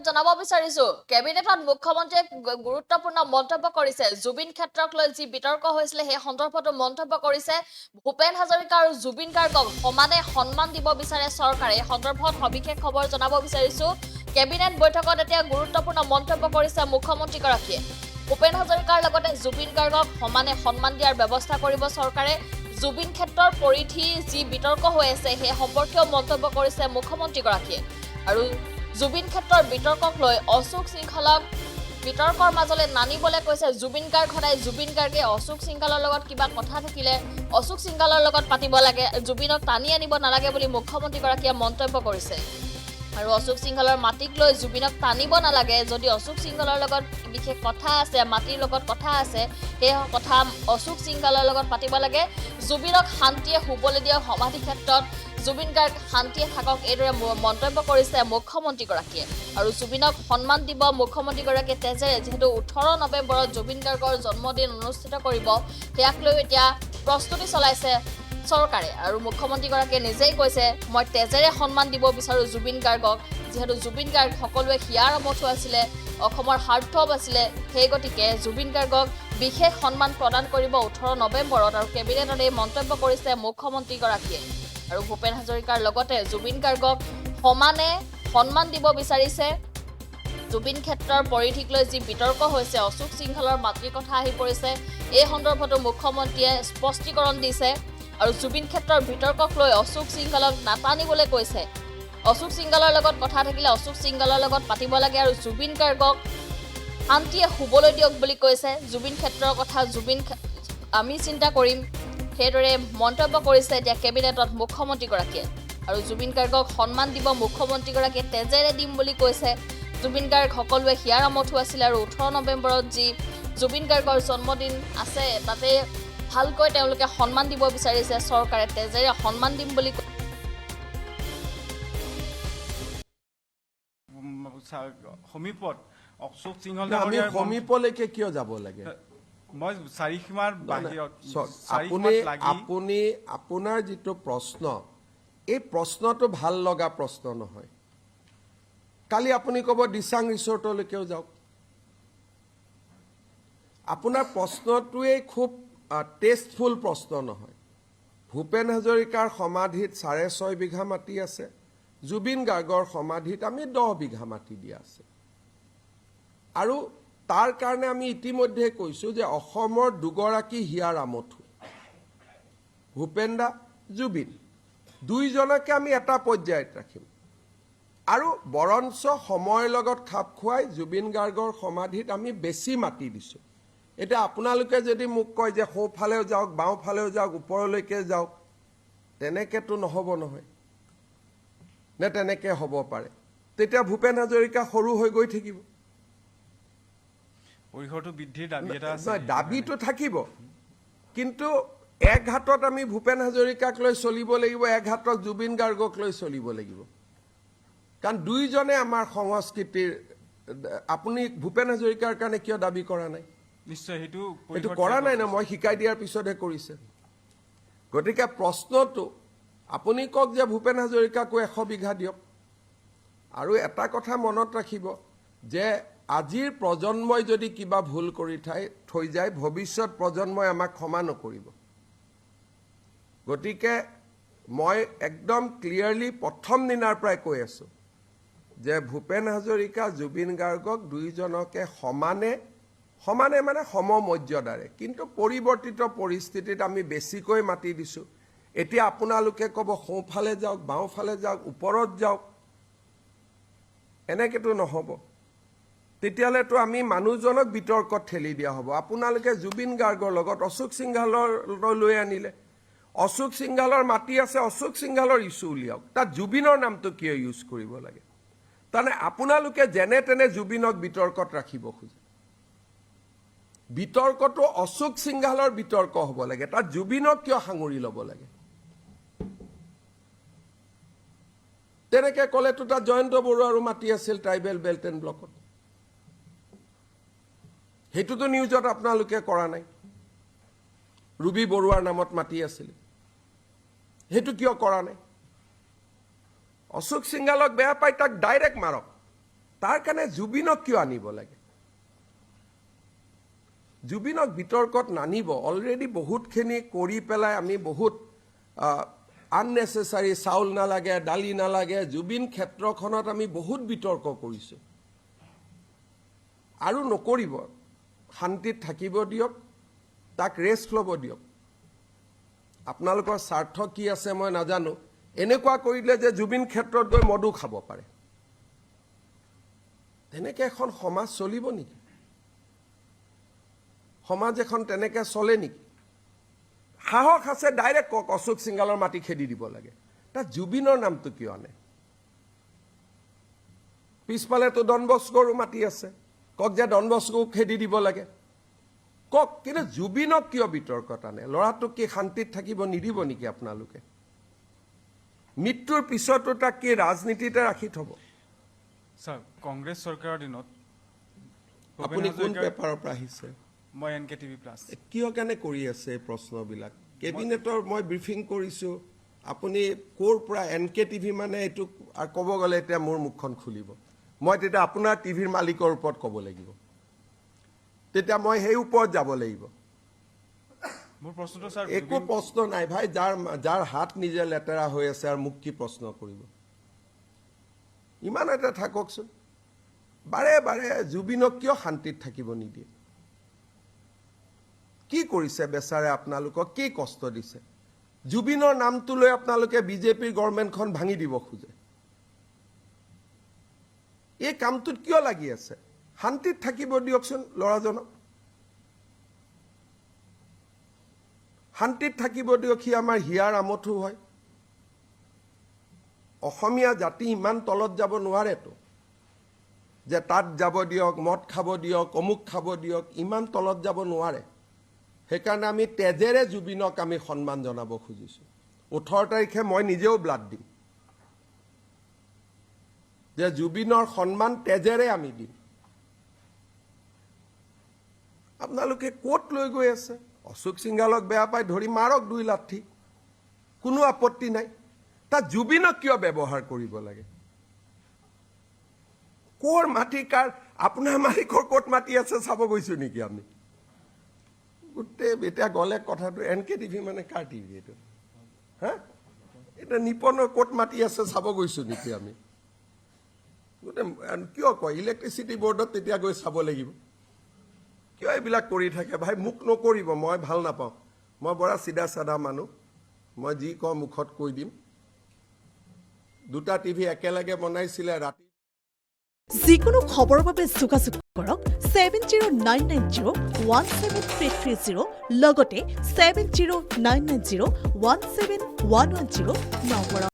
জনাব বিচাৰিছো কেবিনেটত মুখ্যমন্ত্ৰীয়ে গুৰুত্বপূৰ্ণ মন্তব্য কৰিছে জুবিন ক্ষেত্ৰক লৈ যি বিতৰ্ক হৈছিল সেই সন্দৰ্ভত মন্তব্য কৰিছে ভূপেন হাজৰিকা আৰু জুবিন গাৰ্গক সমানে সন্মান দিব বিচাৰে চৰকাৰে এই সন্দৰ্ভত সবিশেষ খবৰ জনাব বিচাৰিছো কেবিনেট বৈঠকত এতিয়া গুৰুত্বপূৰ্ণ মন্তব্য কৰিছে মুখ্যমন্ত্ৰীগৰাকীয়ে ভূপেন হাজৰিকাৰ লগতে জুবিন গাৰ্গক সমানে সন্মান দিয়াৰ ব্যৱস্থা কৰিব চৰকাৰে জুবিন ক্ষেত্ৰৰ পৰিধি যি বিতৰ্ক হৈ আছে সেই সম্পৰ্কীয় মন্তব্য কৰিছে মুখ্যমন্ত্ৰীগৰাকীয়ে আৰু জুবিন ক্ষেত্ৰৰ বিতৰ্কক লৈ অশোক সিংহলক বিতৰ্কৰ মাজলৈ নানিবলৈ কৈছে জুবিন গাৰ্গ সদায় জুবিন গাৰ্গে অশোক সিংহলৰ লগত কিবা কথা থাকিলে অশোক সিংহলৰ লগত পাতিব লাগে জুবিনক টানি আনিব নালাগে বুলি মুখ্যমন্ত্ৰীগৰাকীয়ে মন্তব্য কৰিছে আৰু অশোক সিংহলৰ মাটিক লৈ জুবিনক টানিব নালাগে যদি অশোক সিংহলৰ লগত বিশেষ কথা আছে মাটিৰ লগত কথা আছে সেই কথা অশোক সিংহলৰ লগত পাতিব লাগে জুবিনক শান্তিয়ে শুবলৈ দিয়া সমাধি ক্ষেত্ৰত জুবিন গাৰ্গ শান্তিয়ে থাকক এইদৰে মন্তব্য কৰিছে মুখ্যমন্ত্ৰীগৰাকীয়ে আৰু জুবিনক সন্মান দিব মুখ্যমন্ত্ৰীগৰাকীয়ে তেজেৰে যেহেতু 18 নৱেম্বৰত জুবিন গাৰ্গৰ জন্মদিন অনুষ্ঠিত কৰিব সেয়াক লৈ এতিয়া প্ৰস্তুতি চলাইছে চৰকাৰে আৰু মুখ্যমন্ত্ৰীগৰাকীয়ে নিজেই কৈছে মই তেজেৰে সন্মান দিব বিচাৰো জুবিন গাৰ্গক যেহেতু জুবিন গাৰ্গ সকলোৱে হিয়াৰ আমঠু আছিলে অসমৰ হাৰ্টথ্ৰব আছিলে সেই গতিকে জুবিন গাৰ্গক বিশেষ সন্মান প্ৰদান কৰিব 18 নৱেম্বৰত আৰু কেবিনেটত এই মন্তব্য কৰিছে মুখ্যমন্ত্ৰীগৰাকীয়ে আৰু ভূপেন হাজৰিকাৰ লগতে জুবিন গাৰ্গক সমানে সন্মান দিব বিচাৰিছে জুবিন ক্ষেত্ৰৰ পৰিধিক লৈ যি বিতৰ্ক হৈছে অশোক সিংহলৰ মাতৃৰ কথা আহি পৰিছে এই সন্দৰ্ভতো মুখ্যমন্ত্ৰীয়ে স্পষ্টীকৰণ দিছে আৰু জুবিন ক্ষেত্ৰৰ বিতৰ্কক লৈ অশোক সিংহলক নাটানিবলৈ কৈছে অশোক সিংহলৰ লগত কথা থাকিলে অশোক সিংহলৰ লগত পাতিব লাগে আৰু জুবিন গাৰ্গক শান্তিয়ে শুবলৈ দিয়ক বুলি কৈছে জুবিন ক্ষেত্ৰৰ কথা জুবিন আমি চিন্তা কৰিম সেইদৰে মন্তব্য কৰিছে এতিয়া কেবিনেটত মুখ্যমন্ত্ৰীগৰাকীয়ে আৰু জুবিন গাৰ্গক সন্মান দিব মুখ্যমন্ত্ৰীগৰাকীয়ে তেজেৰে দিম বুলি কৈছে জুবিন গাৰ্গ সকলোৱে হিয়াৰ আমঠু আছিল আৰু 18 নৱেম্বৰত যি জুবিন গাৰ্গৰ জন্মদিন আছে তাতে ভালকৈ তেওঁলোকে সন্মান দিব বিচাৰিছে চৰকাৰে তেজেৰে সন্মান দিম বুলি সমীপত অশোক সিংহল আমি সমীপলৈকে কিয় যাব লাগে মই চাৰিসীমাৰ বাহিৰত আপুনি আপোনাৰ যিটো প্ৰশ্ন এই প্ৰশ্নটো ভাল লগা প্ৰশ্ন নহয় কালি আপুনি ক'ব দিচাং ৰিসৰ্টলৈকেও যাওক আপোনাৰ প্ৰশ্নটোৱে খুব টেষ্টফুল প্ৰশ্ন নহয় ভূপেন হাজৰিকাৰ সমাধিত 6.5 বিঘা মাটি আছে জুবিন গাৰ্গৰ সমাধিত আমি 10 বিঘা মাটি দিয়া আছে আৰু তাৰ কাৰণে আমি ইতিমধ্যে কৈছো যে অসমৰ দুগৰাকী হিয়াৰ আমঠু ভূপেন দা জুবিন দুইজনকে আমি এটা পৰ্যায়ত ৰাখিম আৰু বৰঞ্চ সময়ৰ লগত খাপ খুৱাই জুবিন গাৰ্গৰ সমাধিত আমি বেছি মাটি দিছো এটা আপোনালোকে যদি মোক কয় যে সোঁফালেও যাওক বাওঁফালেও যাওক ওপৰলৈকে যাওক তেনেকেতো নহব নহয় নে তেনেকে হ'ব পাৰে তেতিয়া ভূপেন হাজৰিকা সৰু হৈ গৈ থাকিব পৰিসৰটো বৃদ্ধিৰ দাবী এটা আছে দাবীটো থাকিব কিন্তু এক হাতত আমি ভূপেন হাজৰিকাক লৈ চলিব লাগিব এক হাতত জুবিন গাৰ্গক লৈ চলিব লাগিব কাৰণ দুইজনে আমাৰ সংস্কৃতিৰ আপুনি ভূপেন হাজৰিকাৰ কাৰণে কিয় দাবী কৰা নাই নিশ্চয় সেইটো কৰা নাই না মই শিকাই দিয়াৰ পিছতহে কৰিছে গতিকে প্ৰশ্নটো আপুনি কওক যে ভূপেন হাজৰিকাকো 100 বিঘা দিয়ক আৰু এটা কথা মনত ৰাখিব যে আজিৰ প্ৰজন্মই যদি কিবা ভুল কৰি থৈ যায় ভৱিষ্যত প্ৰজন্মই আমাক ক্ষমা নকৰিব গতিকে মই একদম ক্লিয়াৰলি প্ৰথম দিনাৰ পৰাই কৈ আছো যে ভূপেন হাজৰিকা জুবিন গাৰ্গক দুইজনকে সমানে মানে সমমৰ্যাদাৰে কিন্তু পৰিৱৰ্তিত পৰিস্থিতিত আমি বেছিকৈ মাটি দিছো এতিয়া আপোনালোকে ক'ব সোঁফালে যাওক বাওঁফালে যাওক ওপৰত যাওক এনেকেতো নহব তেতিয়ালেতো আমি মানুহজনক বিতৰ্কত ঠেলি দিয়া হ'ব আপোনালোকে জুবিন গাৰ্গৰ লগত অশোক সিংহলৰ লৈ আনিলে অশোক সিংহলৰ মাটি আছে অশোক সিংহলৰ ইস্যু উলিয়াওক তাত জুবিনৰ নামটো কিয় ইউজ কৰিব লাগে তাৰমানে আপোনালোকে যেনে তেনে জুবিনক বিতৰ্কত ৰাখিব খোজে বিতৰ্কটো অশোক সিংহলৰ বিতৰ্ক হ'ব লাগে তাত জুবিনক কিয় সাঙুৰি ল'ব লাগে তেনেকে ক'লেতো তাত জয়ন্ত বৰুৱাৰো মাটি আছিল ট্ৰাইবেল বেল্ট এণ্ড ব্লকত হেতুতো নিউজত আপোনালোকে কৰা নাই ৰুবি বৰুৱাৰ নামত মাটি আছিল হেতু কিয় কৰা নাই অশোক সিংহলক বেয়া পাই তাক ডাইৰেক্ট মাৰক তাৰ কাৰণে জুবিনক কিয় আনিব লাগে? জুবিনক বিতৰ্কত নানিব। অলৰেডি বহুতখিনি কৰি পেলাই আমি বহুত আননেচেচাৰী চাউল নালাগে, দালি নালাগে, জুবিন ক্ষেত্ৰখনত আমি বহুত বিতৰ্ক কৰিছোঁ। আৰু নকৰিব, শান্তিত থাকিব দিয়ক, তাক ৰেষ্ট ল'ব দিয়ক। আপোনালোকৰ স্বাৰ্থ কি আছে মই নাজানো। এনেকুৱা কৰিলে যে জুবিন ক্ষেত্ৰত গৈ মদো খাব পাৰে, তেনেকৈ এখন সমাজ চলিব নেকি? সমাজ এখন তেনেকৈ চলে নেকি? সাহস আছে ডাইৰেক্ট কওক অশোক সিংগালৰ মাটি খেদি দিব লাগে। তাত জুবিনৰ নামটো কিয় আনে? পিছফালেতো ডন বস্কোৰো মাটি আছে, কওক যে ডন বস্কোক খেদি দিব লাগে, কওক। কিন্তু জুবিনক কিয় বিতৰ্কত আনে? ল'ৰাটোক কি শান্তিত থাকিব নিদিব নেকি আপোনালোকে? মৃত্যুৰ পিছতো তাক কি ৰাজনীতিতে ৰাখি থ'ব? ছাৰ, কংগ্ৰেছ চৰকাৰৰ দিনত আপুনি কোন পেপাৰৰ পৰা আহিছে? মই NKTV+। কিয় কেনে কৰি আছে এই প্ৰশ্নবিলাক? কেবিনেটৰ মই ব্ৰিফিং কৰিছোঁ, আপুনি ক'ৰ পৰা NKTV মানে এইটো ক'ব গ'লে এতিয়া মোৰ মুখখন খুলিব। মই তেতিয়া আপোনাৰ টিভিৰ মালিকৰ ওপৰত ক'ব লাগিব, তেতিয়া মই সেই ওপৰত যাব লাগিব। মোৰ প্ৰশ্নটো ছাৰ, একো প্ৰশ্ন নাই ভাই। যাৰ হাত নিজে লেতেৰা হৈ আছে আৰু মোক কি প্ৰশ্ন কৰিব? ইমান এটা থাককচোন। বাৰে বাৰে জুবিনক কিয় শান্তিত থাকিব নিদিয়ে? কি কৰিছে বেচাৰে? আপোনালোকক কি কষ্ট দিছে? জুবিনৰ নামটো লৈ আপোনালোকে বিজেপিৰ গভৰ্ণমেণ্টখন ভাঙি দিব খোজে। এই কামটোত কিয় লাগি আছে? শান্তিত থাকিব দিয়কচোন ল'ৰাজনক, শান্তিত থাকিব দিয়ক। সি আমাৰ হিয়াৰ আমঠু হয়। অসমীয়া জাতি ইমান তলত যাব নোৱাৰেতো যে তাত যাব দিয়ক, মদ খাব দিয়ক, অমুক খাব দিয়ক, ইমান তলত যাব নোৱাৰে। সেইকাৰণে আমি তেজেৰে জুবিনক আমি সন্মান জনাব খুজিছোঁ। 18 তাৰিখে মই নিজেও ব্লাড দিম, যে জুবিনৰ সন্মান তেজেৰে আমি দিম। আপোনালোকে ক'ত লৈ গৈ আছে? অশোক সিংগালক বেয়া পাই ধৰি মাৰক 2 লাঠি, কোনো আপত্তি নাই। তাত জুবিনক কিয় ব্যৱহাৰ কৰিব লাগে? ক'ৰ মাটি কাৰ? আপোনাৰ মালিকৰ ক'ত মাটি আছে চাব গৈছোঁ নেকি আমি? গোটেই এতিয়া গ'লে কথাটো NKTV মানে কাৰ টিভি এইটো? হা, এতিয়া নিপনৰ ক'ত মাটি আছে চাব গৈছোঁ নেকি আমি? গোটেই কিয় কয় ইলেক্ট্ৰিচিটি বৰ্ডত তেতিয়া গৈ চাব লাগিব? কিয় এইবিলাক কৰি থাকে ভাই? মোক নকৰিব, মই ভাল নাপাওঁ। মই বৰা চিধা চাধা মানুহ, মই যি কওঁ মুখত কৈ দিম। 2টা টিভি একেলগে বনাইছিলে ৰাতি। যিকোনো খবৰৰ বাবে যোগাযোগ কৰক 7099017330 লগতে 7099017110 নম্বৰত।